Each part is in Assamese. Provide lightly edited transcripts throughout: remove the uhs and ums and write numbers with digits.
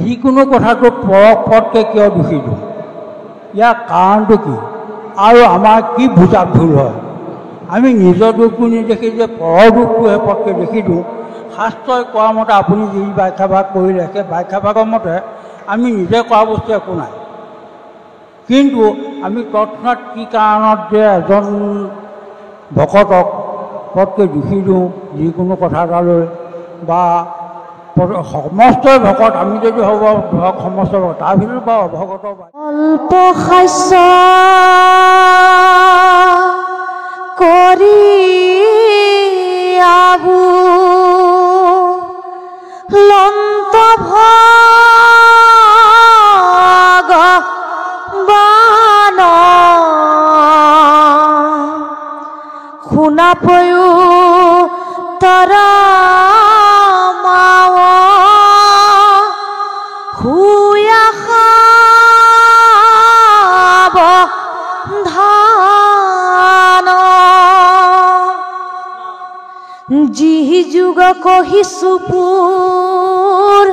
যিকোনো কথাটো পৰকে কিয় দুখী দিওঁ? ইয়াৰ কাৰণটো কি আৰু আমাৰ কি বুজাত ভুল হয়? আমি নিজৰ দুখটো নেদেখি যে পৰৰ দুখটোহে পটকৈ দেখি দিওঁ। শাস্ত্ৰই কোৱা মতে আপুনি যি ব্যাখ্যাভাগ কৰিলে সেই ব্যাখ্যাভাগৰ মতে আমি নিজে কৰা বস্তু একো নাই, কিন্তু আমি তৎক্ষণাৎ কি কাৰণত যে এজন ভকতক পটকৈ দুখী দিওঁ যিকোনো কথা এটা লৈ, বা সমস্তই ভকত আমি যদি হ'ব ধৰক সমস্ত ভকত, তাৰ ভিতৰত বা অভগত অল্প খাস্য কৰি আবু লন্ত ভগবান শুনা পয়ো তৰা যি যুগ কহিছো পুৰ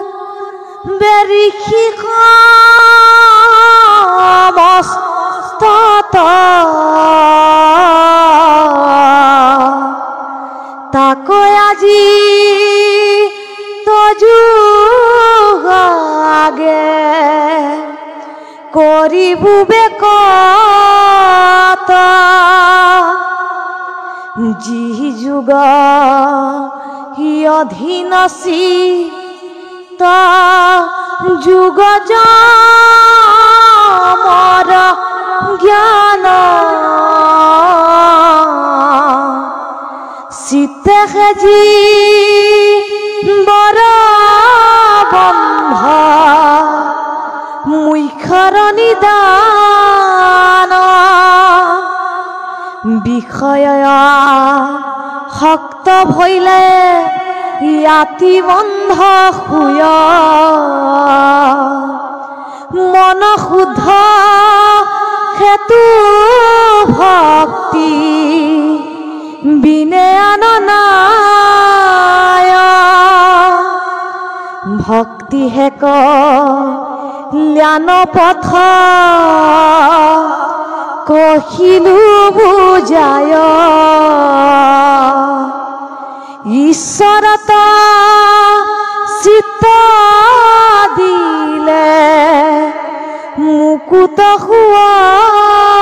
বেৰিখি মস্তত তাকৈ আজি তজুগে কৰিবু বেকত যি যুগ হি অধীনসি ত যুগ মৰ জ্ঞান চিতে খেজি বৰ বন্ধ মুখ্যৰ নিদান বিষয় শক্ত ভইলে ইয়াতি বন্ধ শুয় মন শুদ্ধ হেতু ভক্তি বিনে আননায় ভক্তি হেক জ্ঞান পথ কহিলু বুজায় ঈশ্বরত চিত্ত দিলে মুকুত হুয়ায়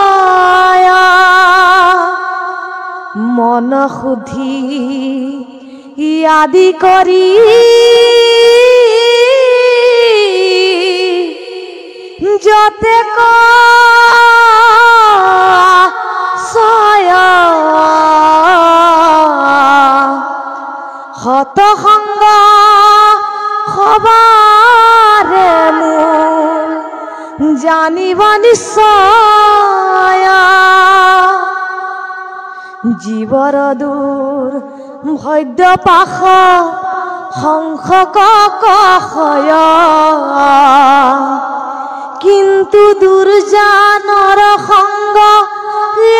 মন শুদ্ধি আদি কৰি যতে হত সংগ হবাৰে মোৰ জানিব নিশ্চয় জীৱৰ দূৰ ভদ্য পাশ সংসক কষয় কিন্তু দুৰ্জানৰ সংগ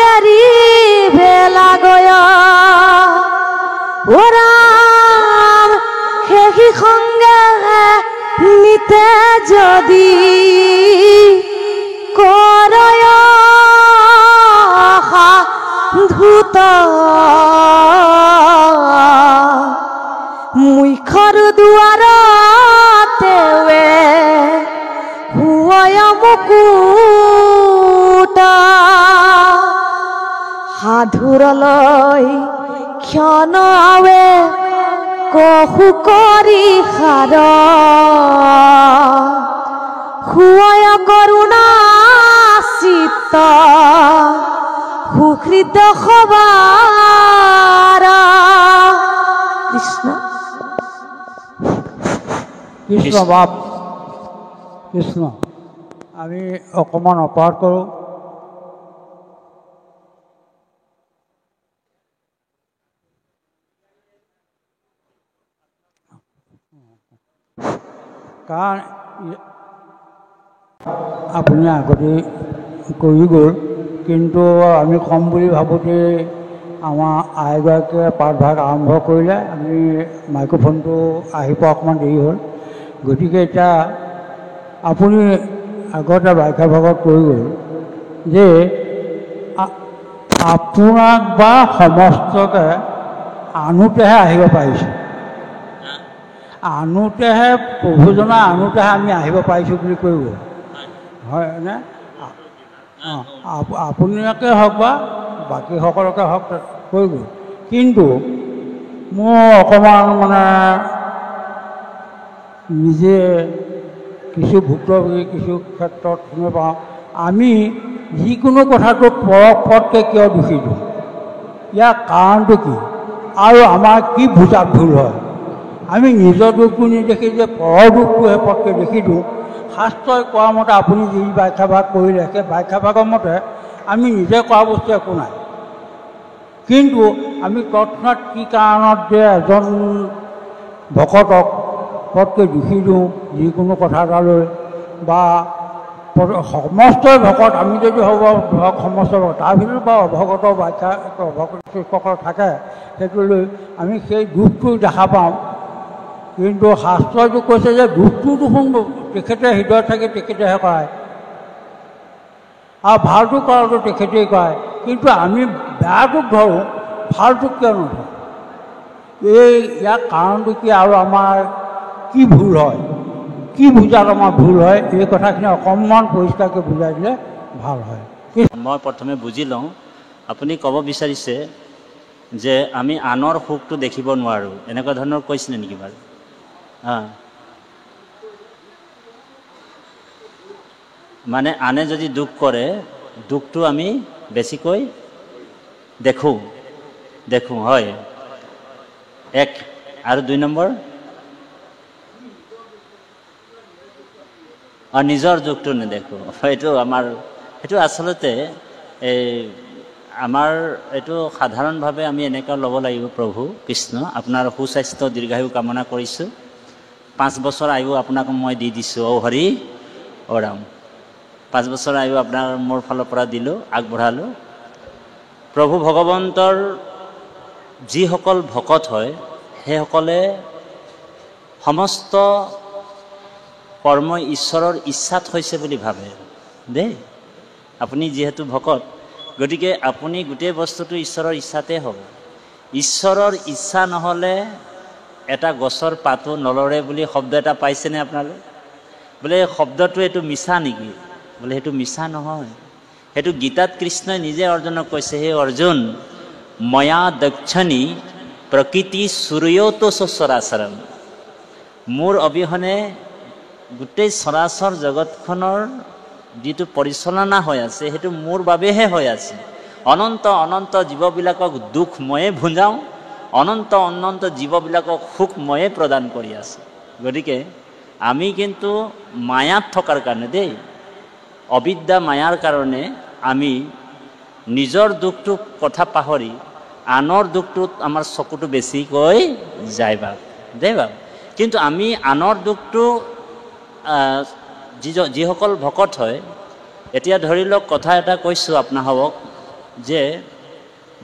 এৰিবে লাগয় ওৰাম সেই সংগে নিতে যদি কৰয় ধূত মুখ্যৰ দুৱাৰতেৱে হুয় মুকুট সাধুৰলৈ ক্ষণ আৱে কহু কৰি সাৰ হুয় কৰুণা চিত্ত সুহৃদ সবাৰ কৃষ্ণ কৃষ্ণ বাপ কৃষ্ণ। আমি অকণমান অপৰাধ কৰোঁ। কাৰণ আপুনি আগতে কৰি গ'ল, কিন্তু আমি কম বুলি ভাবোঁতে আমাৰ আইগৰাকীয়ে পাঠভাগ আৰম্ভ কৰিলে। আমি মাইক্ৰফোনটো আহি পোৱা অকণমান দেৰি হ'ল, গতিকে এতিয়া আপুনি আগতে ব্যাখ্যা ভাগত কৈ গ'ল যে আপোনাক বা সমস্তকে আনোতেহে আহিব পাৰিছোঁ, আনোতেহে প্ৰভুজনা আনোতেহে আমি আহিব পাৰিছোঁ বুলি কৈ গ'ল, হয়নে? আপোনাকে হওক বা বাকীসকলকে হওক কৈ গ'ল। কিন্তু মোৰ অকণমান মানে নিজে কিছু ভুক্তভোগী কিছু ক্ষেত্ৰত শুনি পাওঁ, আমি যিকোনো কথাটোত পৰপৰতকৈ কিয় দোষী দিওঁ, ইয়াৰ কাৰণটো কি আৰু আমাৰ কি বুজাত ভুল হয়? আমি নিজৰ দুখটো নেদেখি যে পৰৰ দুখটোহে পটকৈ দেখি দিওঁ। শাস্ত্ৰই কোৱা মতে আপুনি যি ব্যাখ্যাভাগ কৰিলে সেই ব্যাখ্যাভাগৰ মতে আমি নিজে কৰা বস্তু একো নাই, কিন্তু আমি তৎক্ষণাৎ কি কাৰণত যে এজন ভকতক পটকৈ দোষী দিওঁ যিকোনো কথা এটা লৈ, বা সমস্ত ভকত আমি যদি হ'ব ধৰক সমস্ত ভকত, তাৰ ভিতৰত বা অভগতৰ ব্যাখ্যা অভগত শিক্ষকৰ থাকে, সেইটো লৈ আমি সেই দুখটো দেখা পাওঁ। কিন্তু শাস্ত্ৰটো কৈছে যে দুখটো দেখোন তেখেতে হৃদয়ত থাকি তেখেতেহে কৰায়, আৰু ভালটো কৰাটো তেখেতেই কৰায়, কিন্তু আমি বেয়াটোক ধৰোঁ, ভালটোক কিয় নধৰোঁ? ইয়াৰ কাৰণটো কি আৰু আমাৰ কি ভুল হয়, কি বুজাত আমাৰ ভুল হয়, এই কথাখিনি অকণমান পৰিষ্কাৰকৈ বুজাই দিলে ভাল হয়। মই প্ৰথমে বুজি লওঁ, আপুনি ক'ব বিচাৰিছে যে আমি আনৰ সুখটো দেখিব নোৱাৰোঁ, এনেকুৱা ধৰণৰ কৈছিলে নেকি বাৰু? মানে আনে যদি দুখ কৰে, দুখটো আমি বেছিকৈ দেখোঁ, হয়। এক আৰু 2 নম্বৰ, আৰু নিজৰ দুখটো নেদেখোঁ। সেইটো আচলতে আমাৰ এইটো সাধাৰণভাৱে আমি এনেকুৱা ল'ব লাগিব। প্ৰভু কৃষ্ণ, আপোনাৰ সুস্বাস্থ্য দীৰ্ঘায়ু কামনা কৰিছোঁ। 5 বছৰ আয়ু আপোনাক মই দি দিছোঁ, অ হৰি অ ৰাম। 5 বছৰ আয়ু আপোনাৰ মোৰ ফালৰ পৰা দিলোঁ, আগবঢ়ালোঁ। প্ৰভু ভগৱন্তৰ যিসকল ভকত হয়, সেইসকলে সমস্ত কৰ্ম ঈশ্বৰৰ ইচ্ছাত হৈছে বুলি ভাবে দেই। আপুনি যিহেতু ভকত, গতিকে আপুনি গোটেই বস্তুটো ঈশ্বৰৰ ইচ্ছাতে হ'ব। ঈশ্বৰৰ ইচ্ছা নহ'লে এটা গছৰ পাতো নলৰে বুলি শব্দ এটা পাইছেনে আপোনালোকে? বোলে শব্দটো এইটো মিছা নেকি? বোলে সেইটো মিছা নহয়, সেইটো গীতাত কৃষ্ণই নিজে অৰ্জুনক কৈছে, হে অৰ্জুন, ময়া দক্ষিণী প্ৰকৃতি সূৰ্যতো চৰাচৰম। মোৰ অবিহনে গোটেই চৰাচৰ জগতখনৰ যিটো পৰিচালনা হৈ আছে, সেইটো মোৰ বাবেহে হৈ আছে। অনন্ত অনন্ত জীৱবিলাকক দুখ ময়ে ভুঞ্জাওঁ, অনন্ত অনন্ত জীৱবিলাকক সুখ ময়ে প্ৰদান কৰি আছে। গতিকে আমি কিন্তু মায়াত থকাৰ কাৰণে দেই, অবিদ্যা মায়াৰ কাৰণে আমি নিজৰ দুখটোৰ কথা পাহৰি আনৰ দুখটোত আমাৰ চকুটো বেছিকৈ যায় দেই বাবু। কিন্তু আমি আনৰ দুখটো যিসকল ভকত হয়, এতিয়া ধৰি লওক কথা এটা কৈছোঁ আপোনালোকক, যে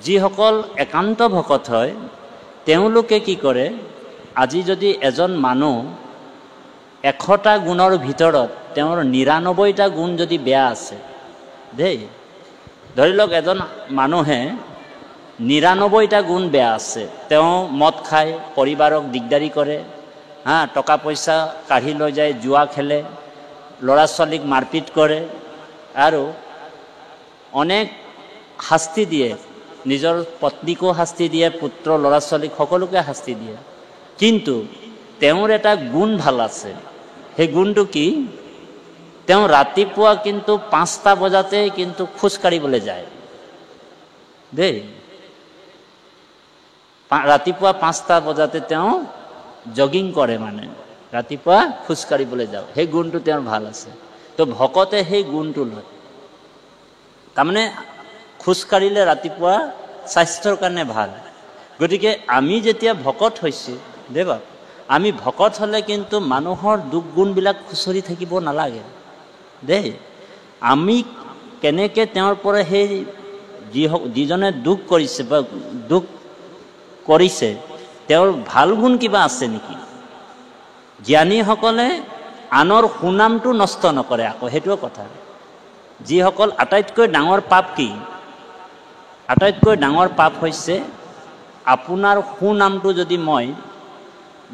যিসকল একান্ত ভকত হয়, তেওঁলোকে কি কৰে, আজি যদি এজন মানুহ 100টা গুণৰ ভিতৰত তেওঁৰ 99টা গুণ যদি বেয়া আছে দেই, ধৰি লওক এজন মানুহে 99টা গুণ বেয়া আছে, তেওঁ মদ খায়, পৰিবাৰক দিগদাৰি কৰে, টকা পইচা কাঢ়ি লৈ যায়, জুৱা খেলে, ল'ৰা ছোৱালীক মাৰপিট কৰে, আৰু অনেক শাস্তি দিয়ে, নিজৰ পত্নীকো শাস্তি দিয়ে, পুত্ৰ ল'ৰা ছোৱালীক সকলোকে শাস্তি দিয়ে। কিন্তু তেওঁৰ এটা গুণ ভাল আছে। সেই গুণটো কি? তেওঁ ৰাতিপুৱা কিন্তু 5টা বজাতে কিন্তু খোজকাঢ়িবলৈ যায় দেই। ৰাতিপুৱা 5টা বজাতে তেওঁ জগিং কৰে, মানে ৰাতিপুৱা খোজকাঢ়িবলৈ যাওঁ, সেই গুণটো তেওঁৰ ভাল আছে। তো ভকতে সেই গুণটো লয়, তাৰমানে খোজকাঢ়িলে ৰাতিপুৱা স্বাস্থ্যৰ কাৰণে ভাল। গতিকে আমি যেতিয়া ভকত হৈছোঁ দেৱা, আমি ভকত হ'লে কিন্তু মানুহৰ দুখ গুণবিলাক খুচৰি থাকিব নালাগে দেই। আমি কেনেকৈ তেওঁৰ পৰা সেই যিজনে দুখ কৰিছে বা দুখ কৰিছে, তেওঁৰ ভাল গুণ কিবা আছে নেকি? জ্ঞানীসকলে আনৰ সুনামটো নষ্ট নকৰে আকৌ, সেইটোও কথা। যিসকল আটাইতকৈ ডাঙৰ পাপ কি? আটাইতকৈ ডাঙৰ পাপ হৈছে আপোনাৰ সুনামটো যদি মই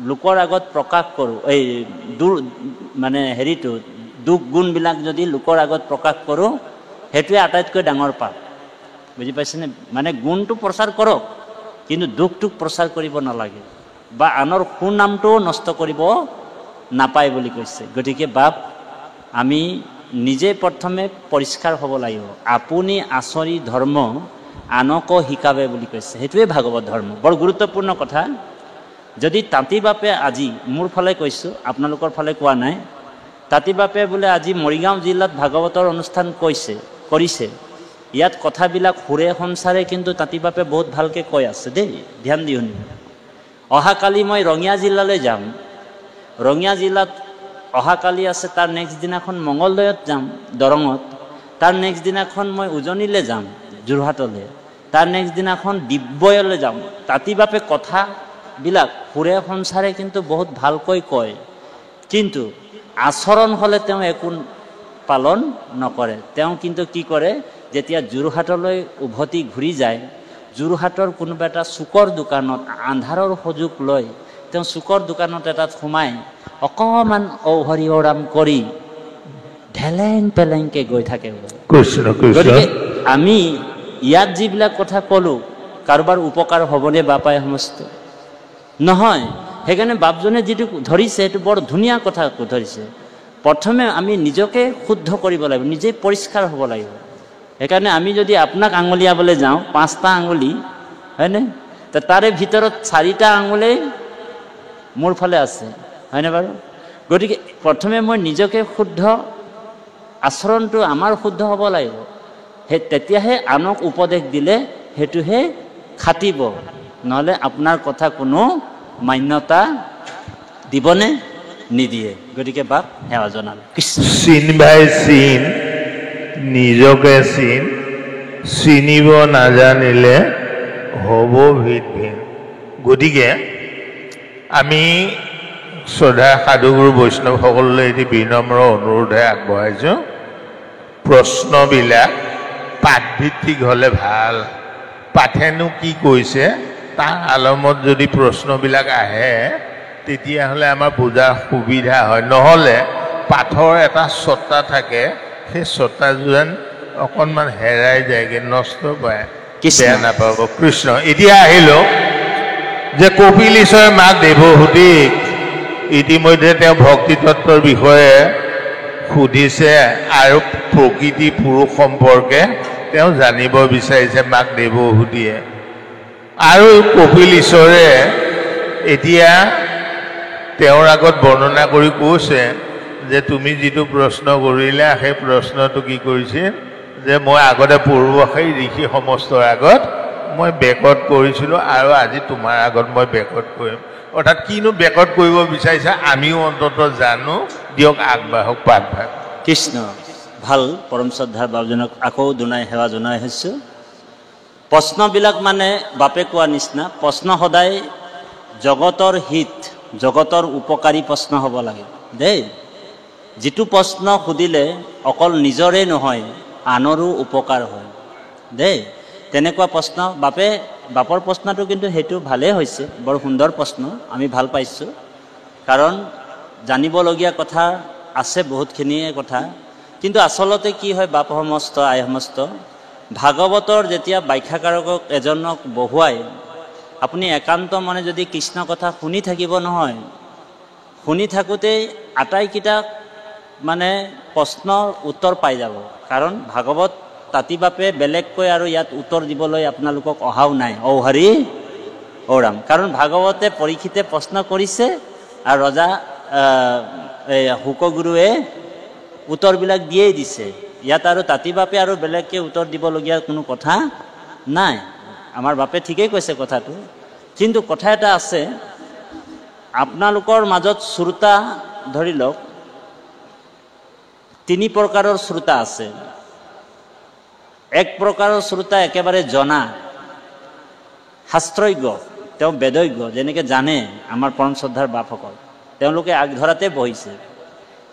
লোকৰ আগত প্ৰকাশ কৰোঁ, এই মানে হেৰিটো দুখ গুণবিলাক যদি লোকৰ আগত প্ৰকাশ কৰোঁ, সেইটোৱে আটাইতকৈ ডাঙৰ পাপ। বুজি পাইছেনে? মানে গুণটো প্ৰচাৰ কৰক, কিন্তু দুখটোক প্ৰচাৰ কৰিব নালাগে, বা আনৰ সুনামটোও নষ্ট কৰিব নাপায় বুলি কৈছে। গতিকে বাপ, আমি নিজে প্ৰথমে পৰিষ্কাৰ হ'ব লাগিব। আপুনি আচৰি ধৰ্ম আনকো শিকাবে বুলি কৈছে, সেইটোৱে ভাগৱত ধৰ্ম। বৰ গুৰুত্বপূৰ্ণ কথা। যদি তাঁতী বাপে আজি, মোৰ ফালে কৈছোঁ, আপোনালোকৰ ফালে কোৱা নাই, তাঁতী বাপে বোলে আজি মৰিগাঁও জিলাত ভাগৱতৰ অনুষ্ঠান কৰিছে, ইয়াত কথাবিলাক সুৰে সঞ্চাৰে কিন্তু তাঁতী বাপে বহুত ভালকৈ কৈ আছে দেই, ধ্যান দি শুনিব। অহাকালি মই ৰঙিয়া জিলালৈ যাম, ৰঙিয়া জিলাত অহাকালি আছে, তাৰ নেক্সট দিনাখন মঙলদৈত যাম দৰঙত, তাৰ নেক্সট দিনাখন মই উজনিলৈ যাম যোৰহাটলৈ, তাৰ নেক্সট দিনাখন ডিব্ৰুগড়লৈ যাম। তাঁতী বাপে কথাবিলাক সুৰে সঞ্চাৰে কিন্তু বহুত ভালকৈ কয়, কিন্তু আচৰণ হ'লে তেওঁ একো পালন নকৰে। তেওঁ কিন্তু কি কৰে, যেতিয়া যোৰহাটলৈ উভতি ঘূৰি যায়, যোৰহাটৰ কোনোবা এটা চুকৰ দোকানত আন্ধাৰৰ সুযোগ লৈ তেওঁ চুকৰ দোকানত এটাত সোমাই অকণমান ঔহৰি ওৰাম কৰি ঢেলেং পেলেংকৈ গৈ থাকে। গতিকে আমি ইয়াত যিবিলাক কথা ক'লোঁ, কাৰোবাৰ উপকাৰ হ'বনে বাপাই সমস্ত? নহয়। সেইকাৰণে বাপজনে যিটো ধৰিছে সেইটো বৰ ধুনীয়া কথা ধৰিছে। প্ৰথমে আমি নিজকে শুদ্ধ কৰিব লাগিব, নিজেই পৰিষ্কাৰ হ'ব লাগিব। সেইকাৰণে আমি যদি আপোনাক আঙুলিয়াবলৈ যাওঁ, 5টা আঙুলি হয়নে, তো তাৰে ভিতৰত 4টা আঙুলেই মোৰ ফালে আছে, হয়নে বাৰু? গতিকে প্ৰথমে মই নিজকে শুদ্ধ, আচৰণটো আমাৰ শুদ্ধ হ'ব লাগিব। তেতিয়াহে আনক উপদেশ দিলে সেইটোহে খাটিব, নহ'লে আপোনাৰ কথা কোনো মান্যতা দিবনে? নিদিয়ে। গতিকে বাপ সেৱা জনাল। চিন ভাই চিন, নিজকে চিন, চিনিব নাজানিলে হ'ব ভিন ভিন। গতিকে আমি শ্ৰদ্ধা সাধুগুৰু বৈষ্ণৱসকললৈ এটি বিনম্ৰ অনুৰোধে আগবঢ়াইছোঁ, প্ৰশ্নবিলাক পাঠভিত্তিক হ'লে ভাল। পাঠেনো কি কৈছে তাৰ আলমত যদি প্ৰশ্নবিলাক আহে, তেতিয়াহ'লে আমাৰ বুজাৰ সুবিধা হয়। নহ'লে পাঠৰ এটা ছটা থাকে, সেই ছটা যেন অকণমান হেৰাই যায়গৈ, নষ্ট পায়, বেয়া নাপাব। কৃষ্ণ। এতিয়া আহিলোঁ যে কপিল ঈশ্বৰে মাক দেৱহূতিক ইতিমধ্যে তেওঁ ভক্তিতত্বৰ বিষয়ে সুধিছে আৰু প্ৰকৃতি পুৰুষ সম্পৰ্কে তেওঁ জানিব বিচাৰিছে মাক দেৱহূতিয়ে। আৰু কপিল ঈশ্বৰে এতিয়া তেওঁৰ আগত বৰ্ণনা কৰি কৈছে যে তুমি যিটো প্ৰশ্ন কৰিলা, সেই প্ৰশ্নটো কি কৰিছে, যে মই আগতে পূৰ্বশায়ী ঋষি সমস্তৰ আগত মই বেকত কৰিছিলোঁ আৰু আজি তোমাৰ আগত মই বেকত কৰিম। অৰ্থাৎ কিনো বেকত কৰিব বিচাৰিছা আমিও অন্তত জানো। দিয়ক আগবাঢ়ক পাঠভাগ। কৃষ্ণ। ভাল। পৰম শ্ৰদ্ধাৰ বাপজনক আকৌ দুনাই সেৱা জনাই হৈছোঁ। প্ৰশ্নবিলাক মানে বাপে কোৱা নিচিনা, প্ৰশ্ন সদায় জগতৰ হিত, জগতৰ উপকাৰী প্ৰশ্ন হ'ব লাগে দেই। যিটো প্ৰশ্ন সুধিলে অকল নিজৰে নহয় আনৰো উপকাৰ হয় দেই, তেনেকুৱা প্ৰশ্ন বাপৰ প্ৰশ্নটো কিন্তু সেইটো ভালেই হৈছে, বৰ সুন্দৰ প্ৰশ্ন, আমি ভাল পাইছোঁ। কাৰণ জানিবলগীয়া কথা আছে বহুতখিনিয়ে কথা। কিন্তু আচলতে কি হয়, বাপ সমস্ত আই সমস্ত, ভাগৱতৰ যেতিয়া ব্যাখ্যাকাৰকক এজনক বহুৱাই আপুনি একান্ত মনে যদি কৃষ্ণ কথা শুনি থাকিব নহয়, শুনি থাকোঁতেই আটাইকেইটা মানে প্ৰশ্নৰ উত্তৰ পাই যাব। কাৰণ ভাগৱত তাঁতী বাপে বেলেগকৈ আৰু ইয়াত উত্তৰ দিবলৈ আপোনালোকক অহাও নাই। ঔ হৰি ঔ ৰাম। কাৰণ ভাগৱতে পৰীক্ষিতে প্ৰশ্ন কৰিছে আৰু ৰজা শুকগুৰুৱে উত্তৰবিলাক দিয়েই দিছে। ইয়াত আৰু তাঁতী বাপে আৰু বেলেগকৈ উত্তৰ দিবলগীয়া কোনো কথা নাই। আমাৰ বাপে ঠিকেই কৈছে কথাটো। কিন্তু কথা এটা আছে, আপোনালোকৰ মাজত শ্ৰোতা ধৰি লওক 3 প্ৰকাৰৰ শ্ৰোতা আছে। এক প্ৰকাৰৰ শ্ৰোতা একেবাৰে জনা, শাস্ত্ৰজ্ঞ, তেওঁ বেদজ্ঞ, যেনেকৈ জানে আমাৰ পৰম শ্ৰদ্ধাৰ বাপসকল, তেওঁলোকে আগধৰাতে বহিছে।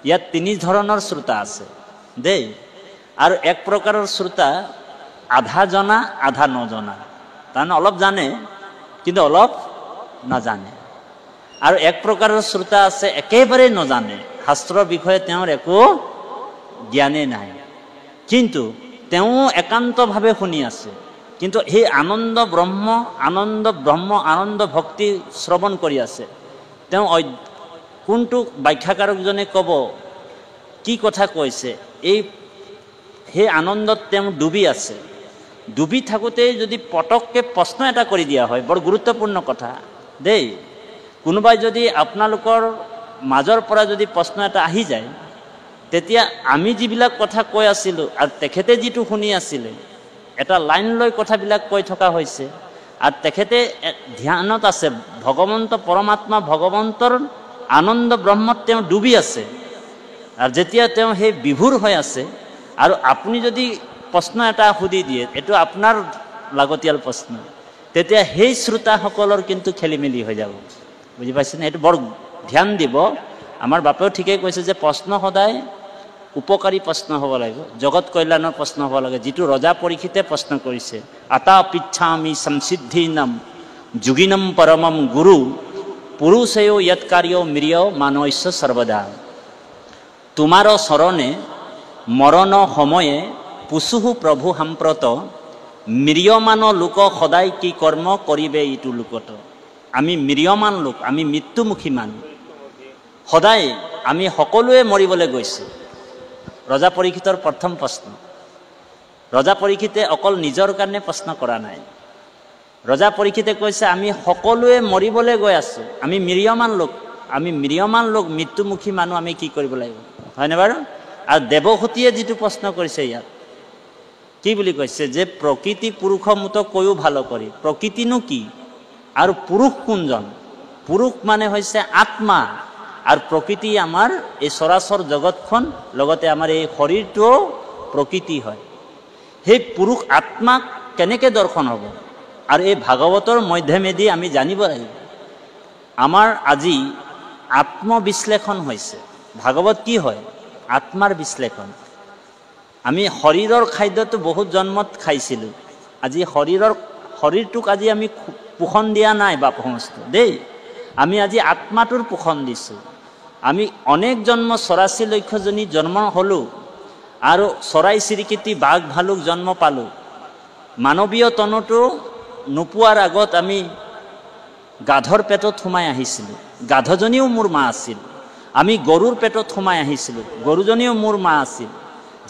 ইয়াত তিনি ধৰণৰ শ্ৰোতা আছে দেই। আৰু এক প্ৰকাৰৰ শ্ৰোতা আধা জনা আধা নজনা, তাৰমানে অলপ জানে কিন্তু অলপ নাজানে। আৰু এক প্ৰকাৰৰ শ্ৰোতা আছে একেবাৰে নজানে, শাস্ত্ৰৰ বিষয়ে তেওঁৰ একো জ্ঞানেই নাই, কিন্তু তেওঁ একান্তভাৱে শুনি আছে, কিন্তু সেই আনন্দ ব্ৰহ্ম আনন্দ ভক্তি শ্ৰৱণ কৰি আছে। তেওঁ কোনটো ব্যাখ্যাকাৰকজনে ক'ব কি কথা কৈছে, সেই আনন্দত তেওঁ ডুবি আছে। ডুবি থাকোঁতেই যদি পটককৈ প্ৰশ্ন এটা কৰি দিয়া হয়, বৰ গুৰুত্বপূৰ্ণ কথা দেই। কোনোবাই যদি আপোনালোকৰ মাজৰ পৰা যদি প্ৰশ্ন এটা আহি যায়, তেতিয়া আমি যিবিলাক কথা কৈ আছিলোঁ আৰু তেখেতে যিটো শুনি আছিলে, এটা লাইন লৈ কথাবিলাক কৈ থকা হৈছে, আৰু তেখেতে ধ্যানত আছে, ভগৱন্ত পৰমাত্মা ভগৱন্তৰ আনন্দ ব্ৰহ্মত তেওঁ ডুবি আছে। আৰু যেতিয়া তেওঁ সেই বিভোৰ হৈ আছে, আৰু আপুনি যদি প্ৰশ্ন এটা সুধি দিয়ে, এইটো আপোনাৰ লাগতিয়াল প্ৰশ্ন, তেতিয়া সেই শ্ৰোতাসকলৰ কিন্তু খেলি মেলি হৈ যাব, বুজি পাইছেনে? এইটো বৰ ধ্যান দিব। আমাৰ বাপেও ঠিকেই কৈছে যে প্ৰশ্ন সদায় উপকাৰী প্ৰশ্ন হ'ব লাগিব, জগত কল্যাণৰ প্ৰশ্ন হ'ব লাগে, যিটো ৰজা পৰীক্ষিতে প্ৰশ্ন কৰিছে। আতা পিচ্ছামি সংসিদ্ধিনম যোগিনম পৰমম গুৰু পুৰুষেও য়ৎকাৰ্য মিৰিয় মানৈশ্য সৰ্বদা। তোমাৰ চৰণে মৰণ সময়ে পুচুহু প্ৰভু সাম্প্ৰত মিৰিয়মান লোক সদায় কি কৰ্ম কৰিবে ইটো লোকত। আমি মিৰিয়মান লোক, আমি মৃত্যুমুখী মানুহ, সদায় আমি সকলোৱে মৰিবলৈ গৈছোঁ। ৰজা পৰীক্ষিতৰ প্ৰথম প্ৰশ্ন। ৰজা পৰীক্ষিতে অকল নিজৰ কাৰণে প্ৰশ্ন কৰা নাই, ৰজা পৰীক্ষিতে কৈছে আমি সকলোৱে মৰিবলৈ গৈ আছোঁ, আমি মিৰিয়মান লোক মৃত্যুমুখী মানুহ, আমি কি কৰিব লাগিব, হয়নে বাৰু? আৰু দেৱহূতিয়ে যিটো প্ৰশ্ন কৰিছে ইয়াত কি বুলি কৈছে, যে প্ৰকৃতি পুৰুষ মোতকৈও ভাল কৰি, প্ৰকৃতিনো কি আৰু পুৰুষ কোনজন? পুৰুষ মানে হৈছে আত্মা, আৰু প্ৰকৃতি আমাৰ এই চৰাচৰ জগতখন, লগতে আমাৰ এই শৰীৰটোও প্ৰকৃতি হয়। সেই পুৰুষ আত্মাক কেনেকৈ দৰ্শন হ'ব? আৰু এই ভাগৱতৰ মাধ্যমেদি আমি জানিব লাগিব। আমাৰ আজি আত্মবিশ্লেষণ হৈছে। ভাগৱত কি হয়? আত্মাৰ বিশ্লেষণ। আমি শৰীৰৰ খাদ্যটো বহুত জন্মত খাইছিলোঁ, আজি শৰীৰটোক আজি আমি পোষণ দিয়া নাই বাপ সমস্ত দেই, আমি আজি আত্মাটোৰ পোষণ দিছোঁ। আমি অনেক জন্ম 84 লক্ষজনী জন্ম হ'লোঁ, আৰু চৰাই চিৰিকটি বাঘ ভালুক জন্ম পালোঁ। মানৱীয় তনুটো নোপোৱাৰ আগত আমি গাধৰ পেটত সোমাই আহিছিলোঁ, গাধজনীও মোৰ মা আছিল। আমি গৰুৰ পেটত সোমাই আহিছিলোঁ, গৰুজনীও মোৰ মা আছিল।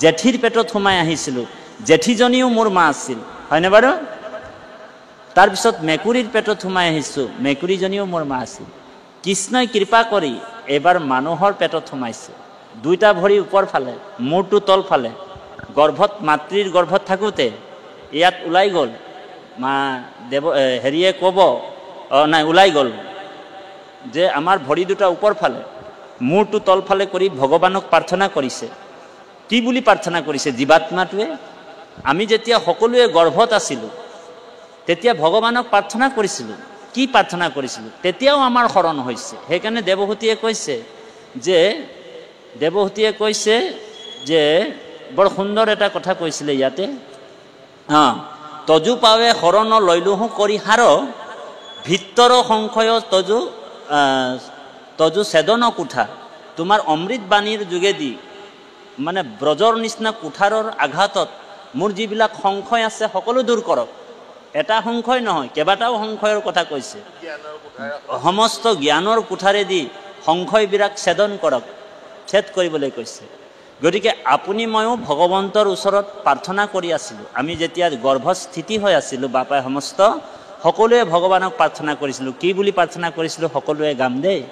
জেঠীৰ পেটত সোমাই আহিছিলোঁ, জেঠীজনীও মোৰ মা আছিল, হয়নে বাৰু? তাৰপিছত মেকুৰীৰ পেটত সোমাই আহিছোঁ, মেকুৰীজনীও মোৰ মা আছিল। কৃষ্ণই কৃপা কৰি এইবাৰ মানুহৰ পেটত সোমাইছে, দুইটা ভৰি ওপৰ ফালে, মূৰটো তল ফালে, গৰ্ভত মাতৃৰ গৰ্ভত থাকোঁতে ইয়াত ওলাই গ'ল। হেৰিয়ে ক'ব নাই, ওলাই গ'ল যে আমাৰ ভৰি দুটা ওপৰ ফালে, মূৰটো তল ফালে কৰি ভগৱানক প্ৰাৰ্থনা কৰিছে। কি বুলি প্ৰাৰ্থনা কৰিছে জীৱাত্মাটোৱে? আমি যেতিয়া সকলোৱে গৰ্ভত আছিলোঁ তেতিয়া ভগৱানক প্ৰাৰ্থনা কৰিছিলোঁ। কি প্ৰাৰ্থনা কৰিছিলোঁ? তেতিয়াও আমাৰ শৰণ হৈছে। সেইকাৰণে দেৱহূতিয়ে কৈছে যে বৰ সুন্দৰ এটা কথা কৈছিলে ইয়াতে, তজু পাৱে শৰণ লৈলোহো কৰি হাৰ, ভিতৰ সংশয় তজু ছেদন কোঠা। তোমাৰ অমৃত বাণীৰ যোগেদি, মানে ব্ৰজৰ নিচিনা কোঠাৰৰ আঘাতত মোৰ যিবিলাক সংশয় আছে সকলো দূৰ কৰক। এটা সংশয় নহয়, কেইবাটাও সংশয়ৰ কথা কৈছে। সমস্ত জ্ঞানৰ কোঠাৰেদি সংশয়বিলাক ছেদন কৰক, ছেদ কৰিবলৈ কৈছে। গতিকে আপুনি ময়ো ভগৱন্তৰ ওচৰত প্ৰাৰ্থনা কৰি আছিলোঁ। আমি যেতিয়া গৰ্ভস্থিতি হৈ আছিলোঁ, বাপাই সমস্ত সকলোৱে ভগৱানক প্ৰাৰ্থনা কৰিছিলোঁ। কি বুলি প্ৰাৰ্থনা কৰিছিলোঁ সকলোৱে গাম দেই।